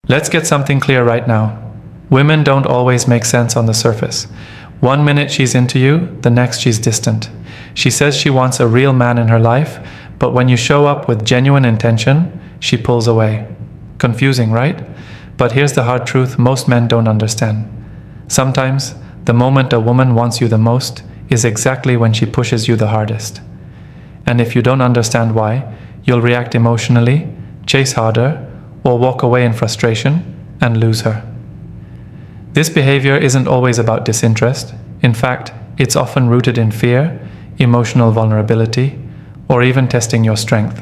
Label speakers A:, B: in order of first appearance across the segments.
A: Let's get something clear right now. Women don't always make sense on the surface. One minute she's into you, the next she's distant. She says she wants a real man in her life, but when you show up with genuine intention, she pulls away. Confusing, right? But here's the hard truth most men don't understand. Sometimes, the moment a woman wants you the most is exactly when she pushes you the hardest. And if you don't understand why, you'll react emotionally, chase harder, or walk away in frustration and lose her. This behavior isn't always about disinterest. In fact, it's often rooted in fear, emotional vulnerability, or even testing your strength.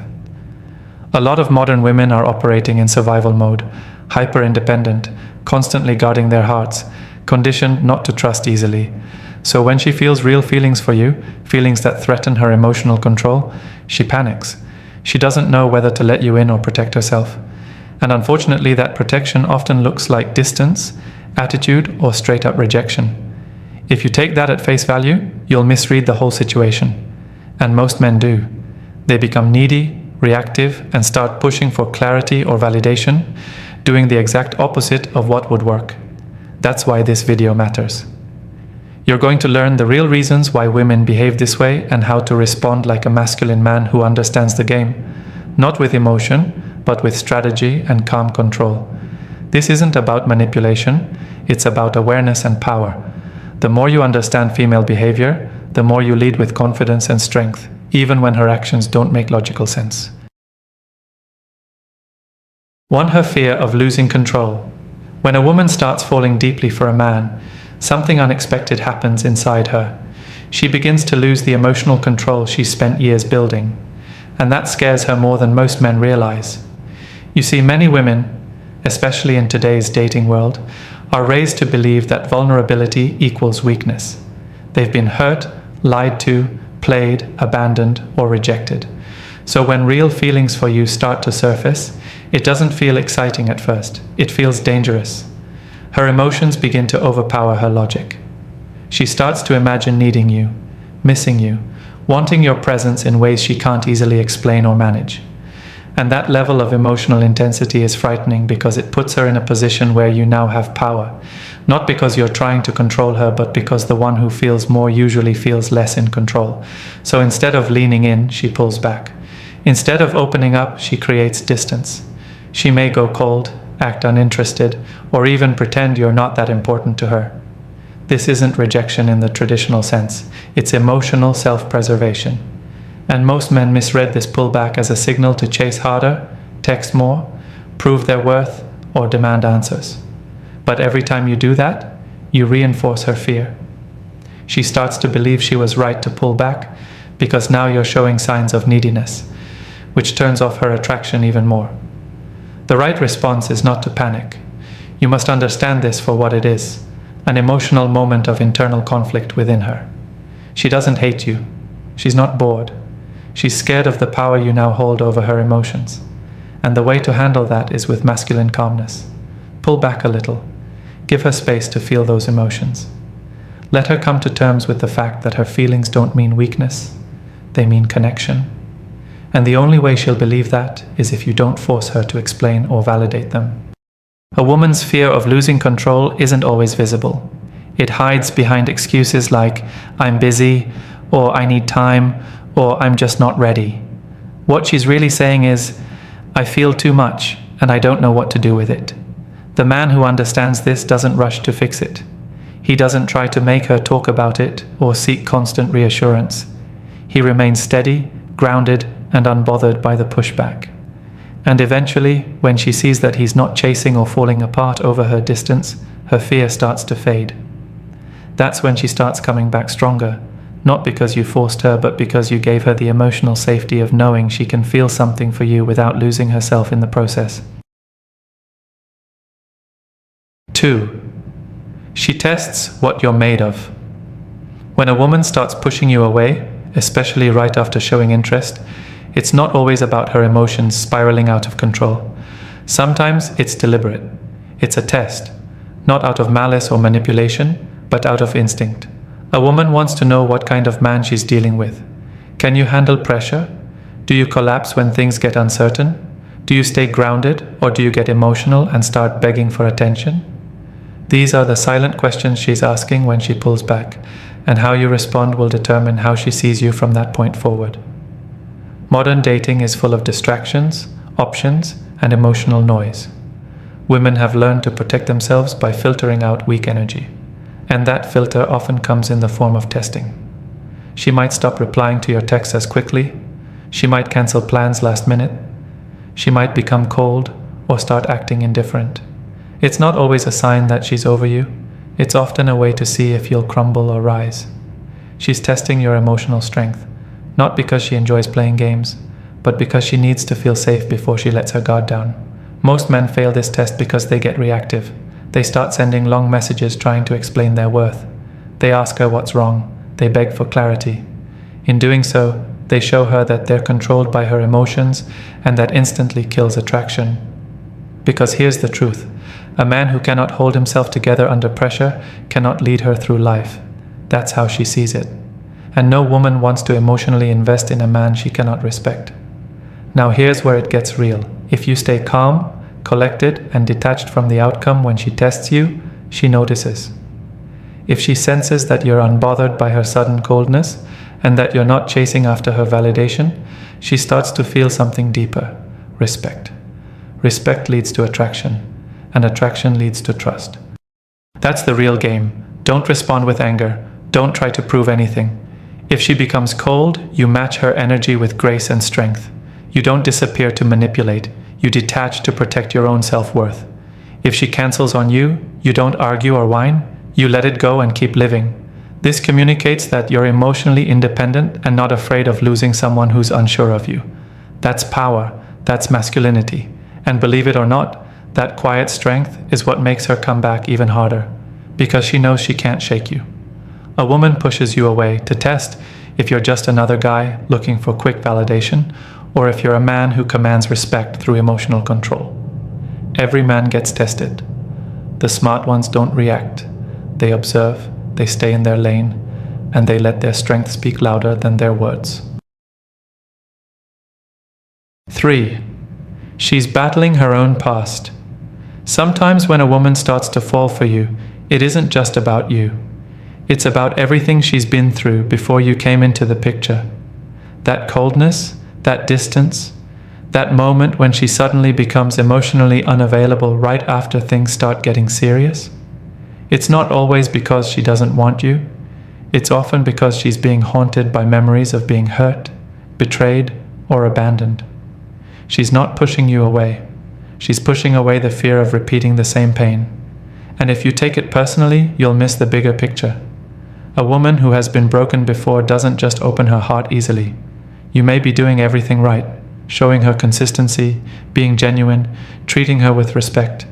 A: A lot of modern women are operating in survival mode, hyper-independent, constantly guarding their hearts, conditioned not to trust easily. So when she feels real feelings for you, feelings that threaten her emotional control, she panics. She doesn't know whether to let you in or protect herself. And unfortunately, that protection often looks like distance, attitude, or straight-up rejection. If you take that at face value, you'll misread the whole situation. And most men do. They become needy, reactive, and start pushing for clarity or validation, doing the exact opposite of what would work. That's why this video matters. You're going to learn the real reasons why women behave this way and how to respond like a masculine man who understands the game, not with emotion, but with strategy and calm control. This isn't about manipulation, it's about awareness and power. The more you understand female behavior, the more you lead with confidence and strength, even when her actions don't make logical sense. 1. Her fear of losing control. When a woman starts falling deeply for a man, something unexpected happens inside her. She begins to lose the emotional control she's spent years building, and that scares her more than most men realize. You see, many women, especially in today's dating world, are raised to believe that vulnerability equals weakness. They've been hurt, lied to, played, abandoned, or rejected. So when real feelings for you start to surface, it doesn't feel exciting at first. It feels dangerous. Her emotions begin to overpower her logic. She starts to imagine needing you, missing you, wanting your presence in ways she can't easily explain or manage. And that level of emotional intensity is frightening because it puts her in a position where you now have power. Not because you're trying to control her, but because the one who feels more usually feels less in control. So instead of leaning in, she pulls back. Instead of opening up, she creates distance. She may go cold, act uninterested, or even pretend you're not that important to her. This isn't rejection in the traditional sense. It's emotional self-preservation. And most men misread this pullback as a signal to chase harder, text more, prove their worth, or demand answers. But every time you do that, you reinforce her fear. She starts to believe she was right to pull back because now you're showing signs of neediness, which turns off her attraction even more. The right response is not to panic. You must understand this for what it is, an emotional moment of internal conflict within her. She doesn't hate you. She's not bored. She's scared of the power you now hold over her emotions. And the way to handle that is with masculine calmness. Pull back a little. Give her space to feel those emotions. Let her come to terms with the fact that her feelings don't mean weakness. They mean connection. And the only way she'll believe that is if you don't force her to explain or validate them. A woman's fear of losing control isn't always visible. It hides behind excuses like, I'm busy, or I need time, or I'm just not ready. What she's really saying is, I feel too much, and I don't know what to do with it. The man who understands this doesn't rush to fix it. He doesn't try to make her talk about it or seek constant reassurance. He remains steady, grounded, and unbothered by the pushback. And eventually, when she sees that he's not chasing or falling apart over her distance, her fear starts to fade. That's when she starts coming back stronger, not because you forced her, but because you gave her the emotional safety of knowing she can feel something for you without losing herself in the process. 2. She tests what you're made of. When a woman starts pushing you away, especially right after showing interest, it's not always about her emotions spiraling out of control. Sometimes it's deliberate. It's a test, not out of malice or manipulation, but out of instinct. A woman wants to know what kind of man she's dealing with. Can you handle pressure? Do you collapse when things get uncertain? Do you stay grounded, or do you get emotional and start begging for attention? These are the silent questions she's asking when she pulls back, and how you respond will determine how she sees you from that point forward. Modern dating is full of distractions, options, and emotional noise. Women have learned to protect themselves by filtering out weak energy, and that filter often comes in the form of testing. She might stop replying to your texts as quickly. She might cancel plans last minute. She might become cold or start acting indifferent. It's not always a sign that she's over you. It's often a way to see if you'll crumble or rise. She's testing your emotional strength, not because she enjoys playing games, but because she needs to feel safe before she lets her guard down. Most men fail this test because they get reactive. They start sending long messages trying to explain their worth. They ask her what's wrong. They beg for clarity. In doing so, they show her that they're controlled by her emotions, and that instantly kills attraction. Because here's the truth. A man who cannot hold himself together under pressure cannot lead her through life. That's how she sees it. And no woman wants to emotionally invest in a man she cannot respect. Now here's where it gets real. If you stay calm, collected, and detached from the outcome when she tests you, she notices. If she senses that you're unbothered by her sudden coldness, and that you're not chasing after her validation, she starts to feel something deeper: respect. Respect leads to attraction, and attraction leads to trust. That's the real game. Don't respond with anger. Don't try to prove anything. If she becomes cold, you match her energy with grace and strength. You don't disappear to manipulate. You detach to protect your own self-worth. If she cancels on you, you don't argue or whine. You let it go and keep living. This communicates that you're emotionally independent and not afraid of losing someone who's unsure of you. That's power. That's masculinity. And believe it or not, that quiet strength is what makes her come back even harder, because she knows she can't shake you. A woman pushes you away to test if you're just another guy looking for quick validation, or if you're a man who commands respect through emotional control. Every man gets tested. The smart ones don't react. They observe, they stay in their lane, and they let their strength speak louder than their words. 3. She's battling her own past. Sometimes when a woman starts to fall for you, it isn't just about you. It's about everything she's been through before you came into the picture. That coldness, that distance, that moment when she suddenly becomes emotionally unavailable right after things start getting serious. It's not always because she doesn't want you. It's often because she's being haunted by memories of being hurt, betrayed, or abandoned. She's not pushing you away. She's pushing away the fear of repeating the same pain. And if you take it personally, you'll miss the bigger picture. A woman who has been broken before doesn't just open her heart easily. You may be doing everything right, showing her consistency, being genuine, treating her with respect.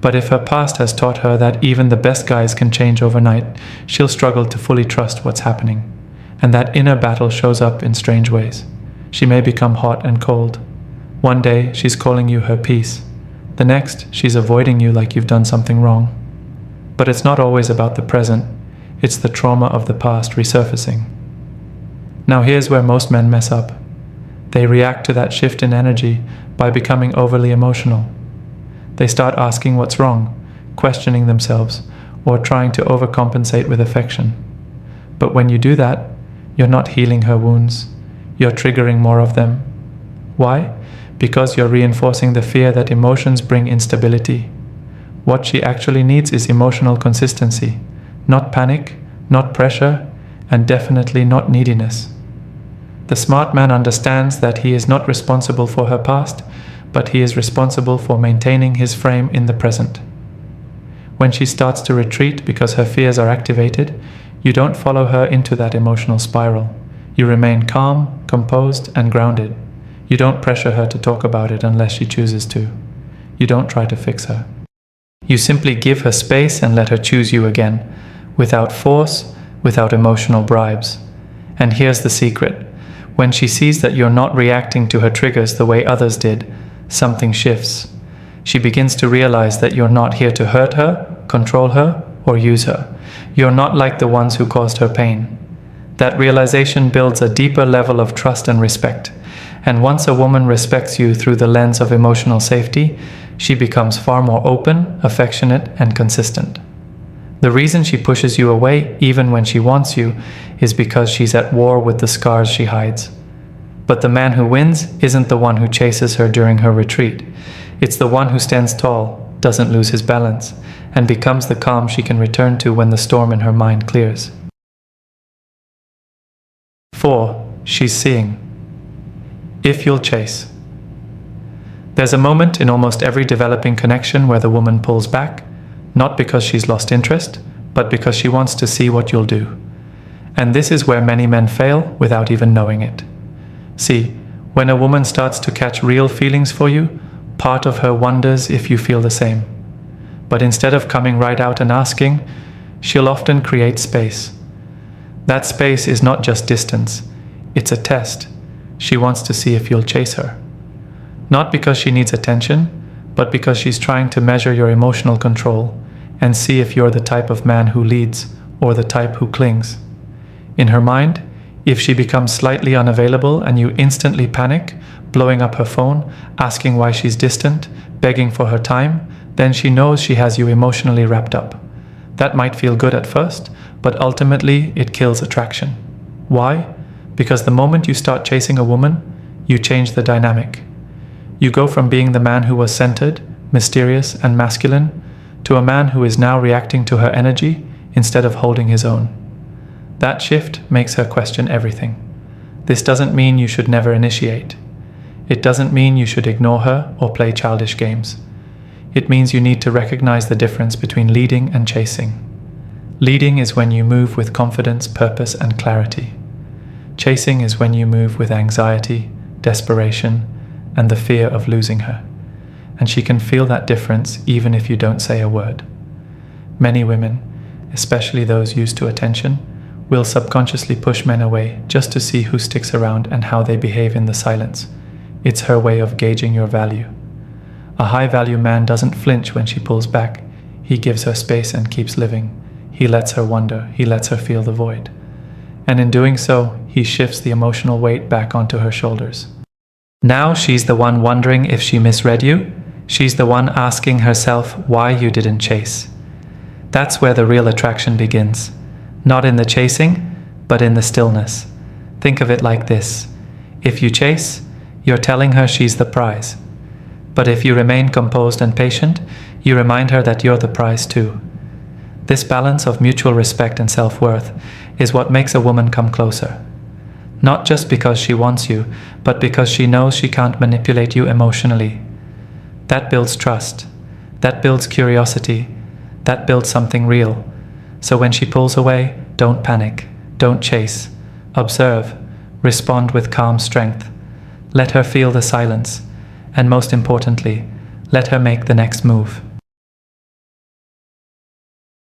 A: But if her past has taught her that even the best guys can change overnight, she'll struggle to fully trust what's happening. And that inner battle shows up in strange ways. She may become hot and cold. One day, she's calling you her peace. The next, she's avoiding you like you've done something wrong. But it's not always about the present. It's the trauma of the past resurfacing. Now here's where most men mess up. They react to that shift in energy by becoming overly emotional. They start asking what's wrong, questioning themselves, or trying to overcompensate with affection. But when you do that, you're not healing her wounds. You're triggering more of them. Why? Because you're reinforcing the fear that emotions bring instability. What she actually needs is emotional consistency, not panic, not pressure, and definitely not neediness. The smart man understands that he is not responsible for her past, but he is responsible for maintaining his frame in the present. When she starts to retreat because her fears are activated, you don't follow her into that emotional spiral. You remain calm, composed, and grounded. You don't pressure her to talk about it unless she chooses to. You don't try to fix her. You simply give her space and let her choose you again, without force, without emotional bribes. And here's the secret. When she sees that you're not reacting to her triggers the way others did, something shifts. She begins to realize that you're not here to hurt her, control her, or use her. You're not like the ones who caused her pain. That realization builds a deeper level of trust and respect. And once a woman respects you through the lens of emotional safety, she becomes far more open, affectionate, and consistent. The reason she pushes you away, even when she wants you, is because she's at war with the scars she hides. But the man who wins isn't the one who chases her during her retreat. It's the one who stands tall, doesn't lose his balance, and becomes the calm she can return to when the storm in her mind clears. 4. She's seeing. If you'll chase. There's a moment in almost every developing connection where the woman pulls back, not because she's lost interest, but because she wants to see what you'll do. And this is where many men fail without even knowing it. See, when a woman starts to catch real feelings for you, part of her wonders if you feel the same. But instead of coming right out and asking, she'll often create space. That space is not just distance, it's a test. She wants to see if you'll chase her. Not because she needs attention, but because she's trying to measure your emotional control and see if you're the type of man who leads or the type who clings. In her mind, if she becomes slightly unavailable and you instantly panic, blowing up her phone, asking why she's distant, begging for her time, then she knows she has you emotionally wrapped up. That might feel good at first, but ultimately it kills attraction. Why? Because the moment you start chasing a woman, you change the dynamic. You go from being the man who was centered, mysterious, and masculine, to a man who is now reacting to her energy instead of holding his own. That shift makes her question everything. This doesn't mean you should never initiate. It doesn't mean you should ignore her or play childish games. It means you need to recognize the difference between leading and chasing. Leading is when you move with confidence, purpose, and clarity. Chasing is when you move with anxiety, desperation, and the fear of losing her. And she can feel that difference even if you don't say a word. Many women, especially those used to attention, will subconsciously push men away just to see who sticks around and how they behave in the silence. It's her way of gauging your value. A high-value man doesn't flinch when she pulls back. He gives her space and keeps living. He lets her wonder. He lets her feel the void. And in doing so, he shifts the emotional weight back onto her shoulders. Now she's the one wondering if she misread you. She's the one asking herself why you didn't chase. That's where the real attraction begins. Not in the chasing, but in the stillness. Think of it like this. If you chase, you're telling her she's the prize. But if you remain composed and patient, you remind her that you're the prize too. This balance of mutual respect and self-worth is what makes a woman come closer. Not just because she wants you, but because she knows she can't manipulate you emotionally. That builds trust. That builds curiosity. That builds something real. So when she pulls away, don't panic. Don't chase. Observe. Respond with calm strength. Let her feel the silence. And most importantly, let her make the next move.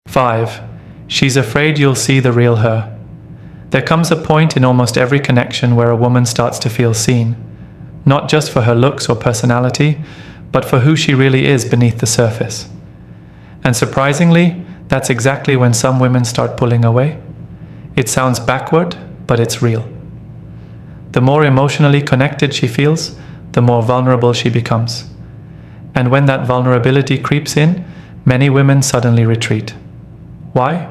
A: 5. She's afraid you'll see the real her. There comes a point in almost every connection where a woman starts to feel seen, not just for her looks or personality, but for who she really is beneath the surface. And surprisingly, that's exactly when some women start pulling away. It sounds backward, but it's real. The more emotionally connected she feels, the more vulnerable she becomes. And when that vulnerability creeps in, many women suddenly retreat. Why?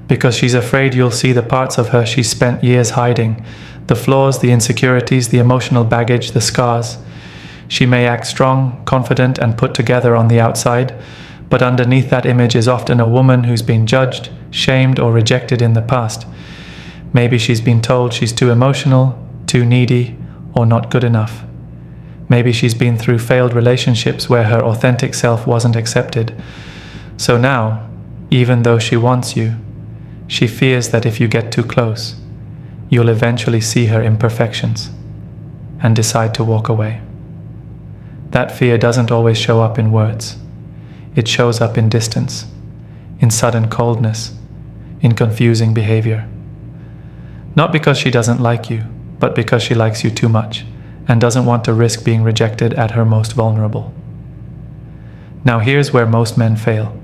A: Because she's afraid you'll see the parts of her she spent years hiding, the flaws, the insecurities, the emotional baggage, the scars. She may act strong, confident, and put together on the outside, but underneath that image is often a woman who's been judged, shamed, or rejected in the past. Maybe she's been told she's too emotional, too needy, or not good enough. Maybe she's been through failed relationships where her authentic self wasn't accepted. So now, even though she wants you, she fears that if you get too close, you'll eventually see her imperfections and decide to walk away. That fear doesn't always show up in words. It shows up in distance, in sudden coldness, in confusing behavior. Not because she doesn't like you, but because she likes you too much and doesn't want to risk being rejected at her most vulnerable. Now here's where most men fail.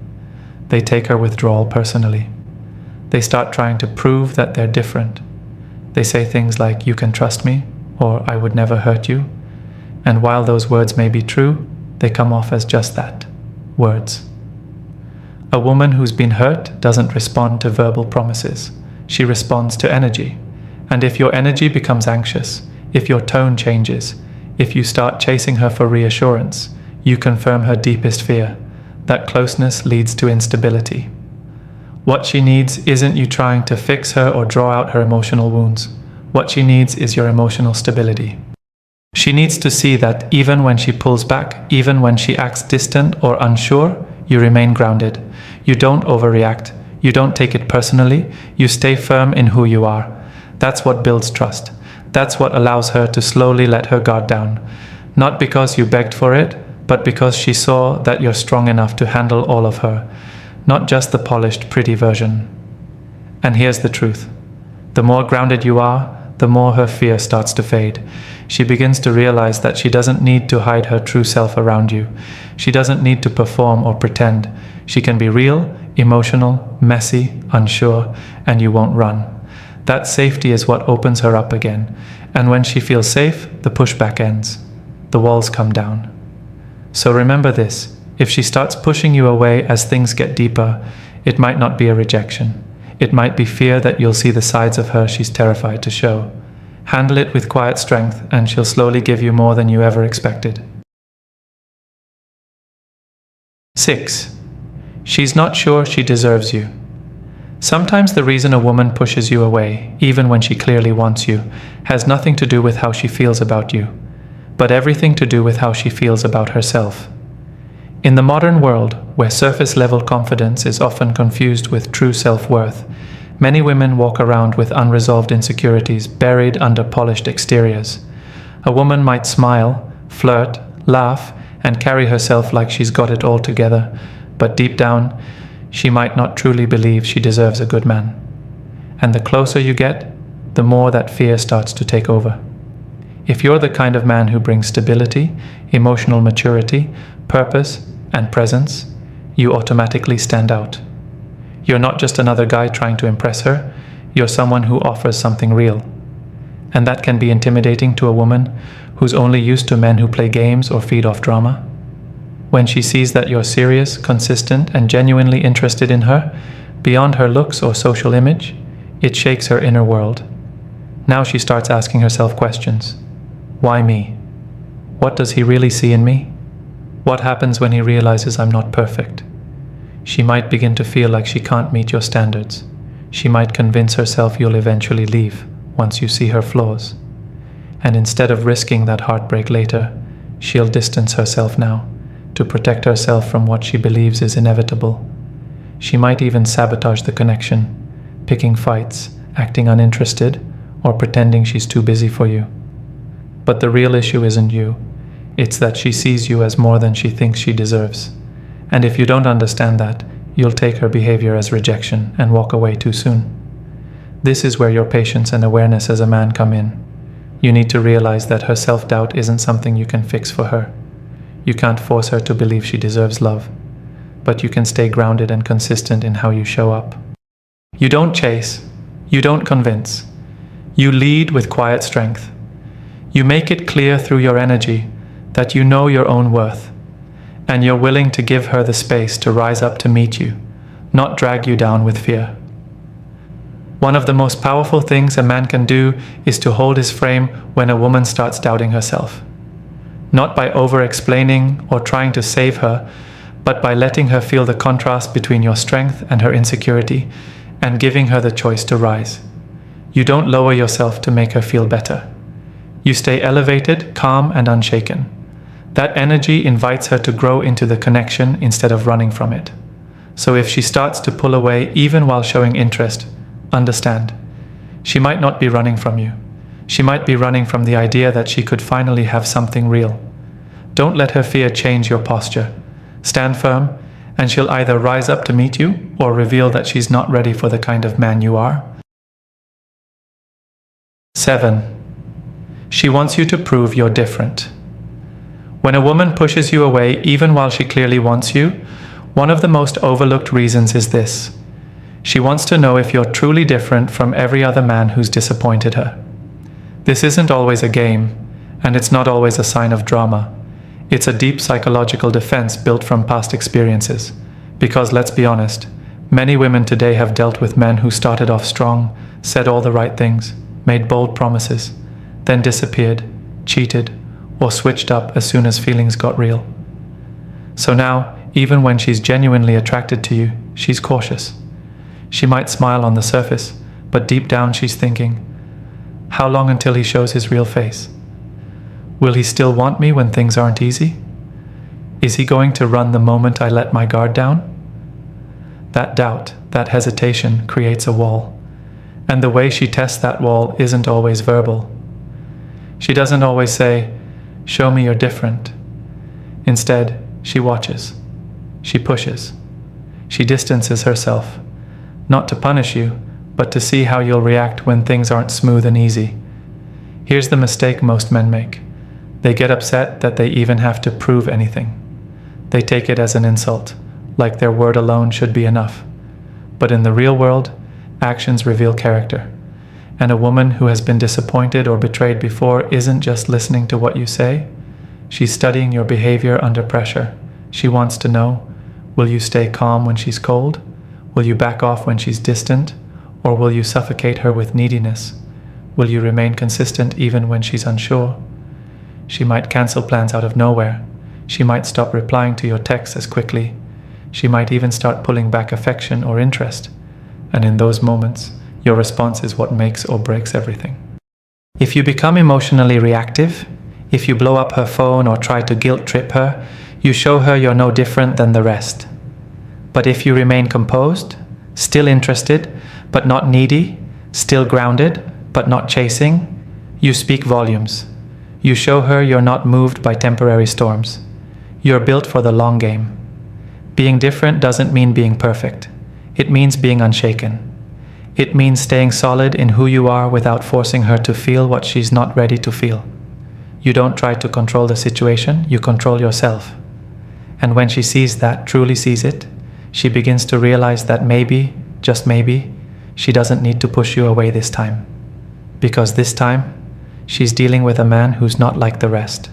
A: They take her withdrawal personally. They start trying to prove that they're different. They say things like, "You can trust me," or I would never hurt you. And while those words may be true, they come off as just that, words. A woman who's been hurt doesn't respond to verbal promises. She responds to energy. And if your energy becomes anxious, if your tone changes, if you start chasing her for reassurance, you confirm her deepest fear. That closeness leads to instability. What she needs isn't you trying to fix her or draw out her emotional wounds. What she needs is your emotional stability. She needs to see that even when she pulls back, even when she acts distant or unsure, you remain grounded. You don't overreact. You don't take it personally. You stay firm in who you are. That's what builds trust. That's what allows her to slowly let her guard down. Not because you begged for it, but because she saw that you're strong enough to handle all of her, not just the polished, pretty version. And here's the truth. The more grounded you are, the more her fear starts to fade. She begins to realize that she doesn't need to hide her true self around you. She doesn't need to perform or pretend. She can be real, emotional, messy, unsure, and you won't run. That safety is what opens her up again. And when she feels safe, the pushback ends. The walls come down. So remember this, if she starts pushing you away as things get deeper, it might not be a rejection. It might be fear that you'll see the sides of her she's terrified to show. Handle it with quiet strength, and she'll slowly give you more than you ever expected. 6. She's not sure she deserves you. Sometimes the reason a woman pushes you away, even when she clearly wants you, has nothing to do with how she feels about you, but everything to do with how she feels about herself. In the modern world, where surface-level confidence is often confused with true self-worth, many women walk around with unresolved insecurities buried under polished exteriors. A woman might smile, flirt, laugh, and carry herself like she's got it all together, but deep down, she might not truly believe she deserves a good man. And the closer you get, the more that fear starts to take over. If you're the kind of man who brings stability, emotional maturity, purpose, and presence, you automatically stand out. You're not just another guy trying to impress her, you're someone who offers something real. And that can be intimidating to a woman who's only used to men who play games or feed off drama. When she sees that you're serious, consistent, and genuinely interested in her, beyond her looks or social image, it shakes her inner world. Now she starts asking herself questions. Why me? What does he really see in me? What happens when he realizes I'm not perfect? She might begin to feel like she can't meet your standards. She might convince herself you'll eventually leave once you see her flaws. And instead of risking that heartbreak later, she'll distance herself now to protect herself from what she believes is inevitable. She might even sabotage the connection, picking fights, acting uninterested, or pretending she's too busy for you. But the real issue isn't you. It's that she sees you as more than she thinks she deserves. And if you don't understand that, you'll take her behavior as rejection and walk away too soon. This is where your patience and awareness as a man come in. You need to realize that her self-doubt isn't something you can fix for her. You can't force her to believe she deserves love, but you can stay grounded and consistent in how you show up. You don't chase. You don't convince. You lead with quiet strength. You make it clear through your energy that you know your own worth, and you're willing to give her the space to rise up to meet you, not drag you down with fear. One of the most powerful things a man can do is to hold his frame when a woman starts doubting herself. Not by over-explaining or trying to save her, but by letting her feel the contrast between your strength and her insecurity, and giving her the choice to rise. You don't lower yourself to make her feel better. You stay elevated, calm, and unshaken. That energy invites her to grow into the connection instead of running from it. So if she starts to pull away even while showing interest, understand. She might not be running from you. She might be running from the idea that she could finally have something real. Don't let her fear change your posture. Stand firm, and she'll either rise up to meet you or reveal that she's not ready for the kind of man you are. 7. She wants you to prove you're different. When a woman pushes you away even while she clearly wants you, one of the most overlooked reasons is this. She wants to know if you're truly different from every other man who's disappointed her. This isn't always a game, and it's not always a sign of drama. It's a deep psychological defense built from past experiences. Because let's be honest, many women today have dealt with men who started off strong, said all the right things, made bold promises, then disappeared, cheated, or switched up as soon as feelings got real. So now, even when she's genuinely attracted to you, she's cautious. She might smile on the surface, but deep down she's thinking, how long until he shows his real face? Will he still want me when things aren't easy? Is he going to run the moment I let my guard down? That doubt, that hesitation creates a wall. And the way she tests that wall isn't always verbal. She doesn't always say, show me you're different. Instead, she watches. She pushes. She distances herself. Not to punish you, but to see how you'll react when things aren't smooth and easy. Here's the mistake most men make. They get upset that they even have to prove anything. They take it as an insult, like their word alone should be enough. But in the real world, actions reveal character. And a woman who has been disappointed or betrayed before isn't just listening to what you say. She's studying your behavior under pressure. She wants to know, will you stay calm when she's cold? Will you back off when she's distant? Or will you suffocate her with neediness? Will you remain consistent even when she's unsure? She might cancel plans out of nowhere. She might stop replying to your texts as quickly. She might even start pulling back affection or interest. And in those moments, your response is what makes or breaks everything. If you become emotionally reactive, if you blow up her phone or try to guilt trip her, you show her you're no different than the rest. But if you remain composed, still interested, but not needy, still grounded, but not chasing, you speak volumes. You show her you're not moved by temporary storms. You're built for the long game. Being different doesn't mean being perfect. It means being unshaken. It means staying solid in who you are without forcing her to feel what she's not ready to feel. You don't try to control the situation, you control yourself. And when she sees that, truly sees it, she begins to realize that maybe, just maybe, she doesn't need to push you away this time. Because this time, she's dealing with a man who's not like the rest.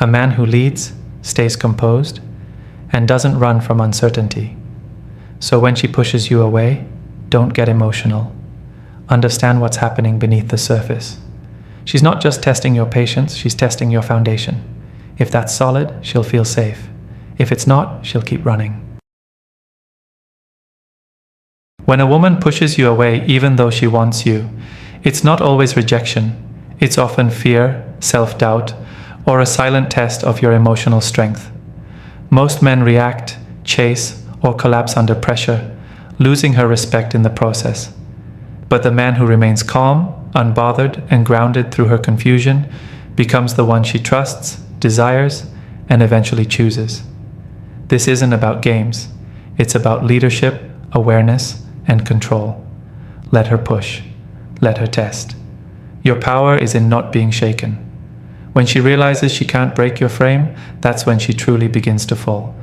A: A man who leads, stays composed, and doesn't run from uncertainty. So when she pushes you away, don't get emotional. Understand what's happening beneath the surface. She's not just testing your patience, she's testing your foundation. If that's solid, she'll feel safe. If it's not, she'll keep running. When a woman pushes you away even though she wants you, it's not always rejection. It's often fear, self-doubt, or a silent test of your emotional strength. Most men react, chase, or collapse under pressure, losing her respect in the process. But the man who remains calm, unbothered, and grounded through her confusion becomes the one she trusts, desires, and eventually chooses. This isn't about games. It's about leadership, awareness, and control. Let her push. Let her test. Your power is in not being shaken. When she realizes she can't break your frame, that's when she truly begins to fall.